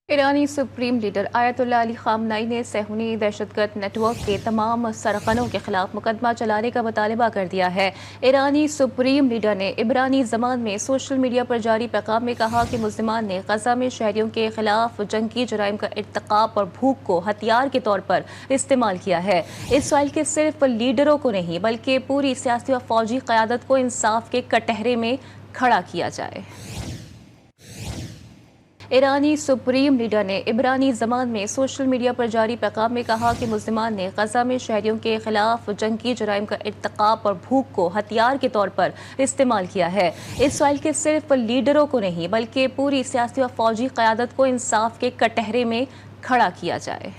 ایرانی supreme leader آیت اللہ علی خامنائی نے صہیونی دہشتگرد نیٹ ورک کے تمام سرغنوں کے خلاف مقدمہ چلانے کا مطالبہ کر دیا ہے۔ ایرانی سپریم لیڈر نے عبرانی زبان میں سوشل میڈیا پر جاری پیغام میں کہا کہ ملزمان نے غزہ میں شہریوں کے خلاف جنگی جرائم کا ارتکاب اور بھوک کو ہتھیار کے طور پر استعمال کیا ہے۔ اسرائیل کے صرف لیڈروں کو نہیں بلکہ پوری سیاسی و فوجی قیادت کو انصاف کے کٹہرے میں کھڑا کیا جائے۔ ایرانی سپریم لیڈر نے عبرانی زبان میں سوشل میڈیا پر جاری پیغام میں کہا کہ ملزمان نے غزہ میں شہریوں کے خلاف جنگی جرائم کا ارتکاب اور بھوک کو ہتھیار کے طور پر استعمال کیا ہے۔ اسرائیل کے صرف لیڈروں کو نہیں بلکہ پوری سیاسی و فوجی قیادت کو انصاف کے کٹہرے میں کھڑا کیا جائے۔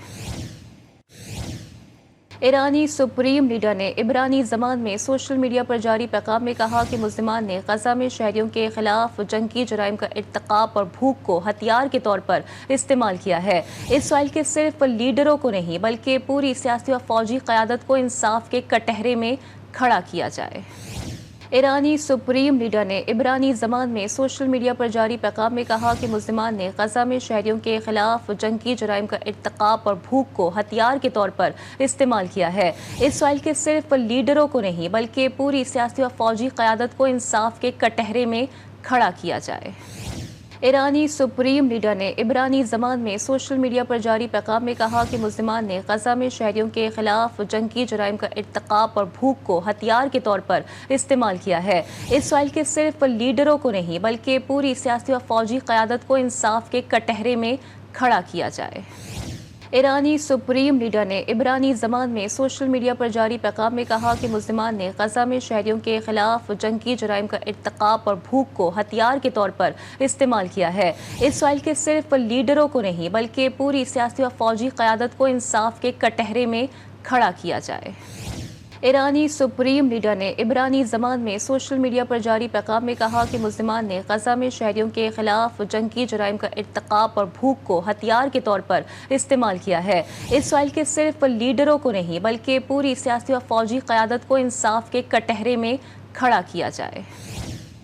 ایرانی سپریم لیڈر نے عبرانی زبان میں سوشل میڈیا پر جاری پیغام میں کہا کہ ملزمان نے غزہ میں شہریوں کے خلاف جنگی جرائم کا ارتکاب اور بھوک کو ہتھیار کے طور پر استعمال کیا ہے۔ اسرائیل کے صرف لیڈروں کو نہیں بلکہ پوری سیاسی و فوجی قیادت کو انصاف کے کٹہرے میں کھڑا کیا جائے۔ ایرانی سپریم لیڈر نے عبرانی زبان میں سوشل میڈیا پر جاری پیغام میں کہا کہ ملزمان نے غزہ میں شہریوں کے خلاف جنگی جرائم کا ارتکاب اور بھوک کو ہتھیار کے طور پر استعمال کیا ہے۔ اسرائیل کے صرف لیڈروں کو نہیں بلکہ پوری سیاسی و فوجی قیادت کو انصاف کے کٹہرے میں کھڑا کیا جائے۔ ایرانی سپریم لیڈر نے عبرانی زبان میں سوشل میڈیا پر جاری پیغام میں کہا کہ ملزمان نے غزہ میں شہریوں کے خلاف جنگی جرائم کا ارتکاب اور بھوک کو ہتھیار کے طور پر استعمال کیا ہے۔ اسرائیل کے صرف لیڈروں کو نہیں بلکہ پوری سیاسی و فوجی قیادت کو انصاف کے کٹہرے میں کھڑا کیا جائے۔ ایرانی سپریم لیڈر نے عبرانی زبان میں سوشل میڈیا پر جاری پیغام میں کہا کہ ملزمان نے غزہ میں شہریوں کے خلاف جنگی جرائم کا ارتکاب اور بھوک کو ہتھیار کے طور پر استعمال کیا ہے۔ اسرائیل کے صرف لیڈروں کو نہیں بلکہ پوری سیاسی و فوجی قیادت کو انصاف کے کٹہرے میں کھڑا کیا جائے۔ ایرانی سپریم لیڈر نے عبرانی زبان میں سوشل میڈیا پر جاری پیغام میں کہا کہ ملزمان نے غزہ میں شہریوں کے خلاف جنگی جرائم کا ارتکاب اور بھوک کو ہتھیار کے طور پر استعمال کیا ہے۔ اسرائیل کے صرف لیڈروں کو نہیں بلکہ پوری سیاسی و فوجی قیادت کو انصاف کے کٹہرے میں کھڑا کیا جائے۔